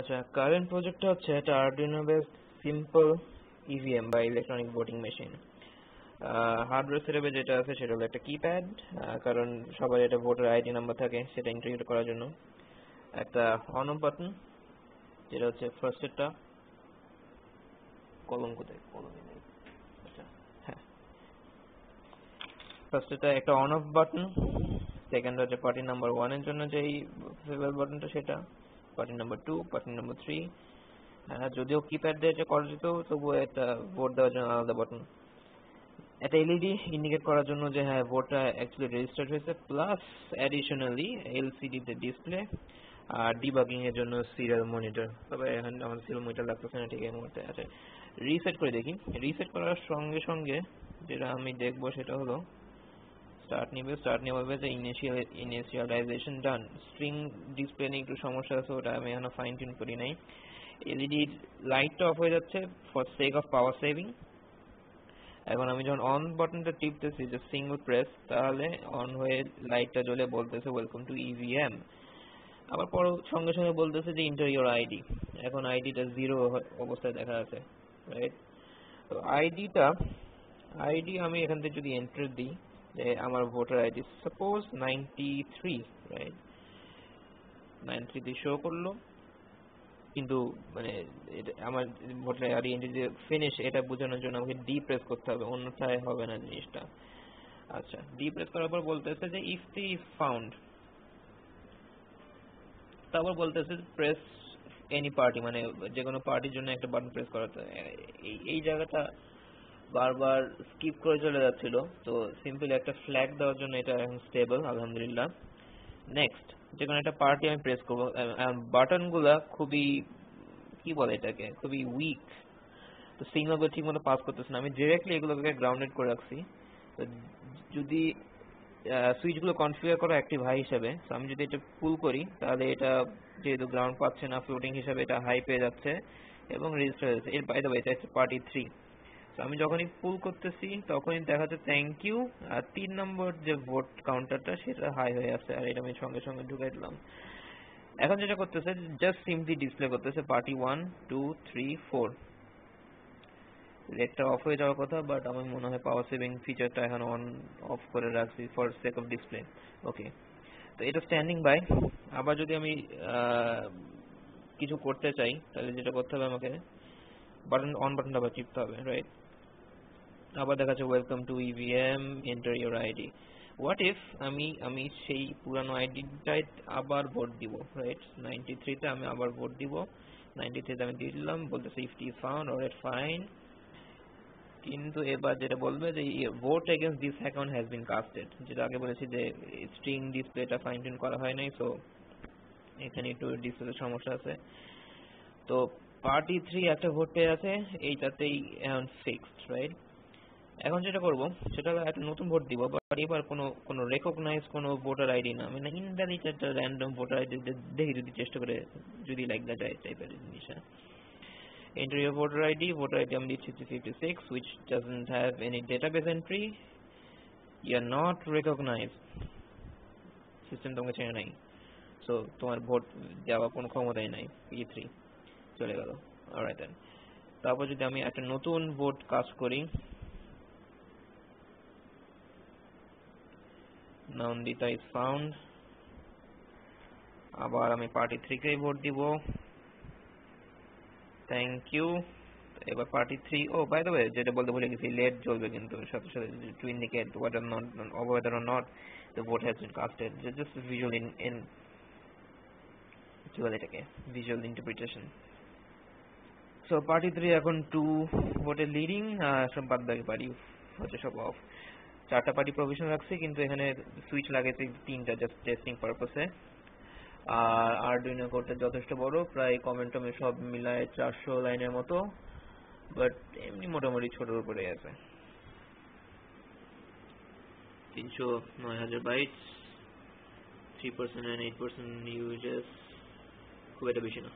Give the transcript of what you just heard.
আচ্ছা, কারেন্ট প্রজেক্টটা হচ্ছে একটা আরডুইনো বেস সিম্পল ইভিএম বা ইলেকট্রনিক ভোটিং মেশিন। হার্ডওয়্যার সেটআপে যেটা আছে সেটা হলো একটা কিপ্যাড, কারণ সবার এটা ভোটার আইডি নাম্বার থাকে সেটা ইন্টারভিউ করার জন্য। একটা অন অফ বাটন, যেটা হচ্ছে ফার্স্টেরটা কলম কোথায়, কলমে নেই। আচ্ছা হ্যাঁ, ফার্স্টেরটা একটা অন অফ বাটন। সেকেন্ড হচ্ছে পার্টি নাম্বার 1 এর জন্য যেই ফেভার বাটনটা সেটা, পার্টি নাম্বার 2, পার্টি নাম্বার 3। যদিও কিপ্যাড দিয়ে এটা করা যেত, তবুও একটা ভোট দেওয়ার জন্য আলাদা বাটন। একটা এলইডি ইন্ডিকেট করার জন্য যে হ্যাঁ ভোটটা অ্যাকচুয়ালি রেজিস্টার্ড হয়েছে, প্লাস অ্যাডিশনালি এলসিডি তে ডিসপ্লে আর ডিবাগিং এর জন্য সিরিয়াল মনিটর। তবে এখন আমার সিরিয়াল মনিটর লাগতেছে না ঠিক এই মুহূর্তে। আচ্ছা, রিসেট করে দেখি। রিসেট করার সঙ্গে সঙ্গে যেটা আমি দেখবো সেটা হলো স্টার্ট নিবে। স্টার্ট নিয়ে বলবে যে ইনিশিয়ালাইজেশন ডান। স্ট্রিং ডিসপ্লে নিয়ে একটু সমস্যা আছে, ওটা আমি এখনো ফাইন টিউন করি নাই। এলইডি লাইটটা অফ হয়ে যাচ্ছে for sake of power saving. এখন আমি যখন অন বাটনটা টিপতেছি যে সিঙ্গল প্রেস, তাহলে অন হয়ে লাইটটা জ্বলে বলতেছে ওয়েলকাম টু ইভিএম। আবার পর সঙ্গে সঙ্গে বলতেছে যে এন্টার ইওর আইডি। এখন আইডিটা 0 অবস্থায় দেখা আছে, রাইট? তো আইডি আমি এখান থেকে যদি এন্টার দিই যে আমার ভোটার আইডি সাপোজ 93, রাইট? 93 দিয়ে শো করলো, কিন্তু মানে আমার ভোটার আইডি এন্ট্রি যে ফিনিশ এটা বোঝানোর জন্য আমাকে ডি প্রেস করতে হবে, অন্যথায় হবে না জিনিসটা। আচ্ছা, ডি প্রেস করার পর বলতেছে যে ইফ টি ইজ ফাউন্ড, তারপর বলতেছে প্রেস এনি পার্টি, মানে যে কোনো পার্টির জন্য একটা বাটন প্রেস করাতে। এই জায়গাটা বারবার স্কিপ করে চলে যাচ্ছিল, তো সিম্পলি একটা ফ্ল্যাগ দেওয়ার জন্য এটা এখন স্টেবল আলহামদুলিল্লাহ। নেক্সট, যে কোনো একটা পার্টি আমি প্রেস করবো। বাটন গুলা খুবই, কি বলে এটাকে, খুবই উইক, তো সিগন্যাল গুলো ঠিক মতো পাস করতেছে না। আমি ডিরেক্টলি এগুলোকে গ্রাউন্ডেড করে রাখছি। তো যদি সুইচ গুলো কনফিগার করা অ্যাক্টিভ হাই হিসাবে, তো আমি যদি এটা পুল করি তাহলে এটা যেহেতু গ্রাউন্ড পাচ্ছে না, ফ্লোটিং হিসাবে এটা হাই পেয়ে যাচ্ছে এবং রেজিস্টার হয়েছে। এর বাই দ্য ওয়ে এটা হচ্ছে পার্টি 3। তো আমি যখনই পুল করতেছি তখনই দেখাচ্ছে থ্যাংক ইউ, আর 3 নম্বর যে ভোট কাউন্টারটা সেটা হাই হয়ে আছে, আর এটা আমি সঙ্গে সঙ্গে ঢুকাই দিলাম। এখন যেটা করতেছে জাস্ট সিম্পলি ডিসপ্লে করতেছে পার্টি 1, 2, 3, 4। রেডটা অফ হয়ে যাওয়ার কথা, বাট আমার মনে হয় পাওয়ার সেভিং ফিচারটা এখন অন অফ করে রাখছি ফর সেক অফ ডিসপ্লে। ওকে, তো এটা স্ট্যান্ডিং বাই। আবার যদি আমি কিছু করতে চাই তাহলে যেটা করতে হবে, আমাকে অন বাটনটা আবার টিপতে হবে, রাইট? আবার দেখাচ্ছে welcome to EVM, enter your ID. What if আমি সেই পুরানো আইডিটাই আবার ভোট দিব, রাইট? 93 তে আমি আবার ভোট দিব। 93 তে আমি দিয়ে দিলাম, বলতেছে if T found, alright fine. কিন্তু এবার যেটা বলবে যে vote against this account has been custard, যেটা আগে বলেছি যে স্ট্রিং ডিসপ্লেটা ফাইন টিউন করা হয় নাই, সো এখানে একটু ডিসপ্লের সমস্যা আছে। তো পার্টি 3 একটা ভোট পেয়ে আছে, এইটাতেই এখন ফিক্সড, রাইট? এখন যেটা করব সেটা হলো একটা নতুন ভোট দিব, বাট এবার কোনো রেকগনাইজ কোনো ভোটার আইডি না, আমি না ইনভ্যালিড একটা র্যান্ডম ভোটার আইডি দেখি যদি চেষ্টা করে যদি লাগা যায় টাইপের জিনিস। Enter your voter ID আমি দিচ্ছি 56, which doesn't have any database entry. You are not recognized. System তোমাকে চেনে নাই, সো তোমার ভোট দেওয়ার কোনো ক্ষমতাই নাই। P3 চলে গেল। অলরাইট দেন, তারপর যদি আমি একটা নতুন ভোট কাস্ট করি, নন্দিতা ইজ ফাউন্ড। আবার আমি পার্টি 3 কেই ভোট দিব, থ্যাংক ইউ। এবার পার্টি 3, ও বাই দ্য ওয়ে যেটা বলতে ভুলে গেছি, লেট জ্বলবে কিন্তু সাথে সাথে to indicate whether or not the vote has been casted. Just visual in কি বলে এটাকে, ভিজুয়াল ইন্টারপ্রিটেশন। সো পার্টি 3 এখন 2 ভোটে লিডিং, সব বাদ বাকি পার্টি হচ্ছে সব অফ। 4টা পার্টি প্রভিশন রাখছি, কিন্তু এখানে সুইচ লাগাইছি 3টা জাস্ট টেস্টিং পারপাসে। আর আরডুইনো কোডটা যথেষ্ট বড়, প্রায় কমেন্ট টমে সব মিলায় 400 লাইনের মতো, বাট এমনি মোটামুটি ছোটোর উপরে আছে। 309,000 বাইটস, 3% and 8% ইউজেস, খুব একটা বেশি না।